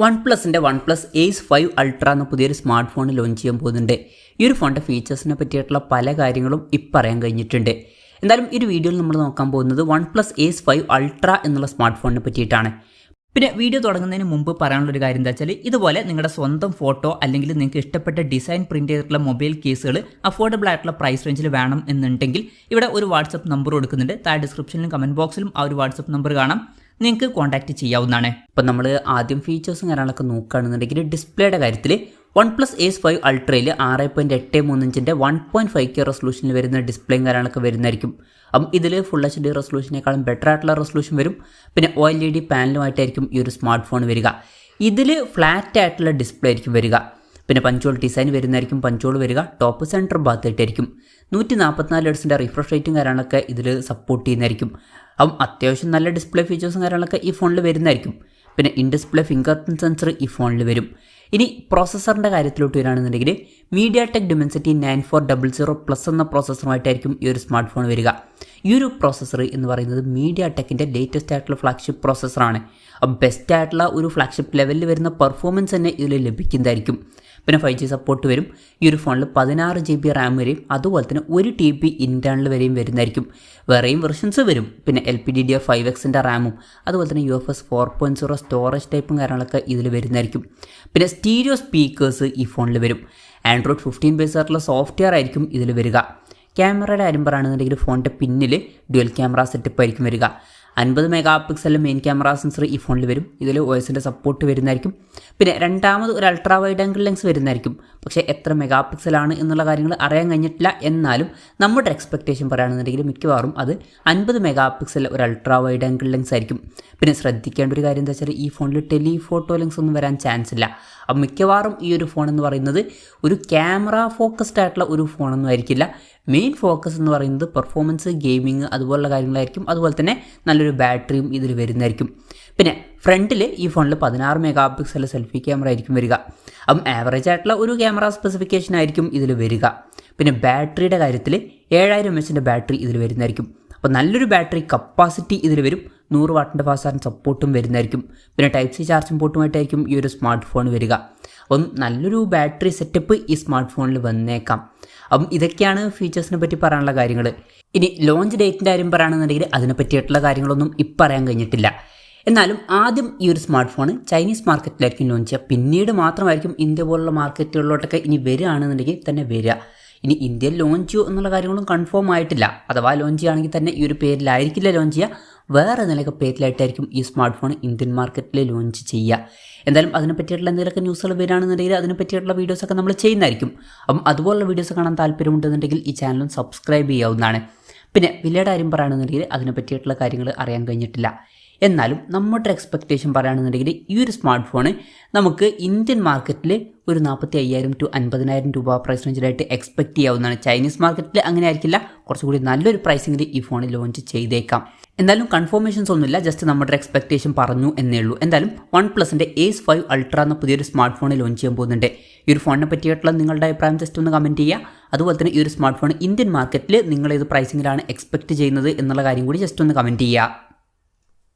One പ്ലസിൻ്റെ OnePlus Ace 5 Ultra എന്ന പുതിയൊരു സ്മാർട്ട് ഫോൺ ലോഞ്ച് ചെയ്യാൻ പോകുന്നുണ്ട്. ഈ ഒരു ഫോണിൻ്റെ ഫീച്ചേഴ്സിനെ പറ്റിയിട്ടുള്ള പല കാര്യങ്ങളും ഇപ്പം പറയാൻ കഴിഞ്ഞിട്ടുണ്ട്. എന്തായാലും ഈ ഒരു വീഡിയോയിൽ നമ്മൾ നോക്കാൻ പോകുന്നത് OnePlus Ace 5 Ultra എന്നുള്ള സ്മാർട്ട് ഫോണിനെ പറ്റിയിട്ടാണ്. പിന്നെ വീഡിയോ തുടങ്ങുന്നതിന് മുമ്പ് പറയാനുള്ളൊരു കാര്യം എന്താ വെച്ചാൽ, ഇതുപോലെ നിങ്ങളുടെ സ്വന്തം ഫോട്ടോ അല്ലെങ്കിൽ നിങ്ങൾക്ക് ഇഷ്ടപ്പെട്ട ഡിസൈൻ പ്രിൻറ്റ് ചെയ്തിട്ടുള്ള മൊബൈൽ കേസുകൾ അഫോർഡബിൾ ആയിട്ടുള്ള പ്രൈസ് റേഞ്ചിൽ വേണം എന്നുണ്ടെങ്കിൽ ഇവിടെ ഒരു വാട്സപ്പ് നമ്പർ കൊടുക്കുന്നുണ്ട്. താഴെ ഡിസ്ക്രിപ്ഷനിലും കമൻറ്റ് ബോക്സിലും ആ ഒരു വാട്സപ്പ് നമ്പർ കാണാം, നിങ്ങൾക്ക് കോൺടാക്ട് ചെയ്യാവുന്നതാണ്. ഇപ്പം നമ്മൾ ആദ്യം ഫീച്ചേഴ്സും കാര്യങ്ങളൊക്കെ നോക്കുകയാണെന്നുണ്ടെങ്കിൽ ഡിസ്പ്ലേയുടെ കാര്യത്തിൽ OnePlus Ace 5 Ultra'യിൽ 6.83 ഇഞ്ചിൻ്റെ 1.5K റെസൊല്യൂഷനിൽ വരുന്ന ഡിസ്പ്ലേയും കാര്യങ്ങളൊക്കെ വരുന്നതായിരിക്കും. അപ്പം ഇതിൽ ഫുൾ HD റെസൊല്യൂഷനേക്കാളും ബെറ്റർ ആയിട്ടുള്ള റെസൊല്യൂഷൻ വരും. പിന്നെ OLED പാനലുമായിട്ടായിരിക്കും ഈ ഒരു സ്മാർട്ട് ഫോൺ വരിക. ഇതിൽ ഫ്ലാറ്റ് ആയിട്ടുള്ള ഡിസ്പ്ലേ ആയിരിക്കും വരിക. പിന്നെ പഞ്ചോൾ ഡിസൈൻ വരുന്നതായിരിക്കും. പഞ്ചോൾ വരിക ടോപ്പ് സെൻറ്റർ ഭാഗത്തായിട്ടായിരിക്കും. 144 Hz റിഫ്രഷ് റേറ്റും കാര്യങ്ങളൊക്കെ ഇതിൽ സപ്പോർട്ട് ചെയ്യുന്നതായിരിക്കും. അപ്പം അത്യാവശ്യം നല്ല ഡിസ്പ്ലേ ഫീച്ചേഴ്സും കാര്യങ്ങളൊക്കെ ഈ ഫോണിൽ വരുന്നതായിരിക്കും. പിന്നെ in display finger print sensor ഈ ഫോണിൽ വരും. ഇനി പ്രോസസ്സറിൻ്റെ കാര്യത്തിലോട്ട് വരികയാണെന്നുണ്ടെങ്കിൽ MediaTek Dimensity 9400+ എന്ന പ്രോസസ്സറുമായിട്ടായിരിക്കും ഈ ഒരു സ്മാർട്ട് ഫോൺ വരിക. ഈ ഒരു പ്രോസസ്സർ എന്ന് പറയുന്നത് MediaTekൻ്റെ ലേറ്റസ്റ്റ് ആയിട്ടുള്ള ഫ്ലാഗ്ഷിപ്പ് പ്രോസസ്സറാണ്. അപ്പം ബെസ്റ്റ് ആയിട്ടുള്ള ഒരു ഫ്ലാഗ്ഷിപ്പ് ലെവലിൽ വരുന്ന പെർഫോമൻസ് തന്നെ ഇതിൽ ലഭിക്കുന്നതായിരിക്കും. പിന്നെ 5G സപ്പോർട്ട് വരും. ഈ ഒരു ഫോണിൽ 16 GB റാം വരെയും അതുപോലെ തന്നെ 1 TB ഇൻറ്റേർണൽ വരെയും വരുന്നതായിരിക്കും. വേറെയും വെർഷൻസ് വരും. പിന്നെ LPDDR5Xൻ്റെ റാമും അതുപോലെ തന്നെ UFS 4.0 സ്റ്റോറേജ് ടൈപ്പും കാര്യങ്ങളൊക്കെ ഇതിൽ വരുന്നതായിരിക്കും. പിന്നെ സ്റ്റീരിയോ സ്പീക്കേഴ്സ് ഈ ഫോണിൽ വരും. Android 15 ബേസ് ആയിട്ടുള്ള സോഫ്റ്റ്വെയർ ആയിരിക്കും ഇതിൽ വരിക. ക്യാമറയുടെ കാര്യം പറയുകയാണെന്നുണ്ടെങ്കിൽ ഫോണിൻ്റെ പിന്നിൽ ഡ്യുവൽ ക്യാമറ സെറ്റപ്പ് ആയിരിക്കും വരിക. 50 മെഗാ മെയിൻ ക്യാമറ സെൻസർ ഈ ഫോണിൽ വരും. ഇതിൽ OSൻ്റെ സപ്പോർട്ട് വരുന്നതായിരിക്കും. പിന്നെ രണ്ടാമത് ഒരു അൾട്രാ വൈഡ് ആംഗിൾ ലെൻസ് വരുന്നതായിരിക്കും. പക്ഷേ എത്ര മെഗാ പിക്സലാണ് എന്നുള്ള കാര്യങ്ങൾ അറിയാൻ കഴിഞ്ഞിട്ടില്ല. എന്നാലും നമ്മുടെ എക്സ്പെക്റ്റേഷൻ പറയുകയാണെന്നുണ്ടെങ്കിൽ മിക്കവാറും അത് 50 മെഗാ ഒരു അൾട്രാ വൈഡ് ആംഗിൾ ലെൻസ് ആയിരിക്കും. പിന്നെ ശ്രദ്ധിക്കേണ്ട ഒരു കാര്യം എന്താ വെച്ചാൽ, ഈ ഫോണിൽ ടെലിഫോട്ടോ ലെൻസ് ഒന്നും വരാൻ ചാൻസ് ഇല്ല. അപ്പം മിക്കവാറും ഈ ഒരു ഫോൺ എന്ന് പറയുന്നത് ഒരു ക്യാമറ ഫോക്കസ്ഡ് ആയിട്ടുള്ള ഒരു ഫോണൊന്നും ആയിരിക്കില്ല. മെയിൻ ഫോക്കസ് എന്ന് പറയുന്നത് പെർഫോമൻസ്, ഗെയിമിങ് അതുപോലുള്ള കാര്യങ്ങളായിരിക്കും. അതുപോലെ തന്നെ നല്ലൊരു ബാറ്ററിയും ഇതിൽ വരുന്നതായിരിക്കും. പിന്നെ ഫ്രണ്ടിൽ ഈ ഫോണിൽ 16 മെഗാ സെൽഫി ക്യാമറ ആയിരിക്കും വരിക. അപ്പം ആവറേജ് ആയിട്ടുള്ള ഒരു ക്യാമറ സ്പെസിഫിക്കേഷൻ ആയിരിക്കും ഇതിൽ വരിക. പിന്നെ ബാറ്ററിയുടെ കാര്യത്തിൽ 7000 mAhൻ്റെ ബാറ്ററി ഇതിൽ വരുന്നതായിരിക്കും. അപ്പോൾ നല്ലൊരു ബാറ്ററി കപ്പാസിറ്റി ഇതിൽ വരും. 100 വാട്ടിൻ്റെ ഫാസ്റ്റ് ചാർജിങ് സപ്പോർട്ടും വരുന്നതായിരിക്കും. പിന്നെ Type-C ചാർജിങ് പോർട്ടുമായിട്ടായിരിക്കും ഈ ഒരു സ്മാർട്ട് ഫോൺ വരിക. അപ്പം നല്ലൊരു ബാറ്ററി സെറ്റപ്പ് ഈ സ്മാർട്ട് ഫോണിൽ വന്നേക്കാം. അപ്പം ഇതൊക്കെയാണ് ഫീച്ചേഴ്സിനെ പറ്റി പറയാനുള്ള കാര്യങ്ങൾ. ഇനി ലോഞ്ച് ഡേറ്റിൻ്റെ കാര്യം പറയുകയാണെന്നുണ്ടെങ്കിൽ അതിനെ പറ്റിയിട്ടുള്ള കാര്യങ്ങളൊന്നും ഇപ്പം പറയാൻ കഴിഞ്ഞിട്ടില്ല. എന്നാലും ആദ്യം ഈ ഒരു സ്മാർട്ട് ഫോൺ ചൈനീസ് മാർക്കറ്റിലായിരിക്കും ലോഞ്ച് ചെയ്യുക. പിന്നീട് മാത്രമായിരിക്കും ഇന്ത്യ പോലുള്ള മാർക്കറ്റുകളിലോട്ടൊക്കെ ഇനി വരികയാണെന്നുണ്ടെങ്കിൽ തന്നെ വരിക. ഇനി ഇന്ത്യയിൽ ലോഞ്ച് ചെയ്യുമോ എന്നുള്ള കാര്യങ്ങളും കൺഫേം ആയിട്ടില്ല. അഥവാ ലോഞ്ച് ചെയ്യുകയാണെങ്കിൽ തന്നെ ഈ ഒരു പേരിലായിരിക്കില്ല ലോഞ്ച് ചെയ്യുക. വേറെ എന്തെങ്കിലുമൊക്കെ പേരിലായിട്ടായിരിക്കും ഈ സ്മാർട്ട് ഫോൺ ഇന്ത്യൻ മാർക്കറ്റിൽ ലോഞ്ച് ചെയ്യുക. എന്തായാലും അതിനെ പറ്റിയിട്ടുള്ള എന്തെങ്കിലുമൊക്കെ ന്യൂസുകൾ വരികയാണെന്നുണ്ടെങ്കിൽ അതിനെ പറ്റിയിട്ടുള്ള വീഡിയോസൊക്കെ നമ്മൾ ചെയ്യുന്നതായിരിക്കും. അപ്പം അതുപോലുള്ള വീഡിയോസ് കാണാൻ താല്പര്യമുണ്ടെന്നുണ്ടെങ്കിൽ ഈ ചാനലും സബ്സ്ക്രൈബ് ചെയ്യാവുന്നതാണ്. പിന്നെ വിലയുടെ കാര്യം പറയുകയാണെന്നുണ്ടെങ്കിൽ അതിനെ പറ്റിയിട്ടുള്ള കാര്യങ്ങൾ അറിയാൻ കഴിഞ്ഞിട്ടില്ല. എന്നാലും നമ്മുടെ എക്സ്പെക്റ്റേഷൻ പറയുകയാണെന്നുണ്ടെങ്കിൽ ഈ ഒരു സ്മാർട്ട് ഫോൺ നമുക്ക് ഇന്ത്യൻ മാർക്കറ്റിൽ ഒരു 45,000 to 50,000 രൂപ പ്രൈസ് റേഞ്ചിലായിട്ട് എക്സ്പെക്റ്റ് ചെയ്യാവുന്നതാണ്. ചൈനീസ് മാർക്കറ്റിൽ അങ്ങനെ ആയിരിക്കില്ല. കുറച്ചുകൂടി നല്ലൊരു പ്രൈസിങ്ങിൽ ഈ ഫോൺ ലോഞ്ച് ചെയ്തേക്കാം. എന്തായാലും കൺഫർമേഷൻസ് ഒന്നുമില്ല, ജസ്റ്റ് നമ്മുടെ എക്സ്പെക്റ്റേഷൻ പറഞ്ഞു എന്നേ ഉള്ളൂ. എന്തായാലും OnePlusൻ്റെ Ace 5 Ultra എന്ന പുതിയൊരു സ്മാർട്ട് ഫോൺ ലോഞ്ച് ചെയ്യാൻ പോകുന്നുണ്ട്. ഈ ഒരു ഫോണിനെ പറ്റിയിട്ടുള്ള നിങ്ങളുടെ അഭിപ്രായം ജസ്റ്റ് ഒന്ന് കമൻറ്റ് ചെയ്യുക. അതുപോലെ തന്നെ ഈ ഒരു സ്മാർട്ട് ഫോൺ ഇന്ത്യൻ മാർക്കറ്റിൽ നിങ്ങൾ ഏത് പ്രൈസിങ്ങിലാണ് എക്സ്പെക്റ്റ് ചെയ്യുന്നത് എന്നുള്ള കാര്യം കൂടി ജസ്റ്റ് ഒന്ന് കമൻറ്റ് ചെയ്യുക.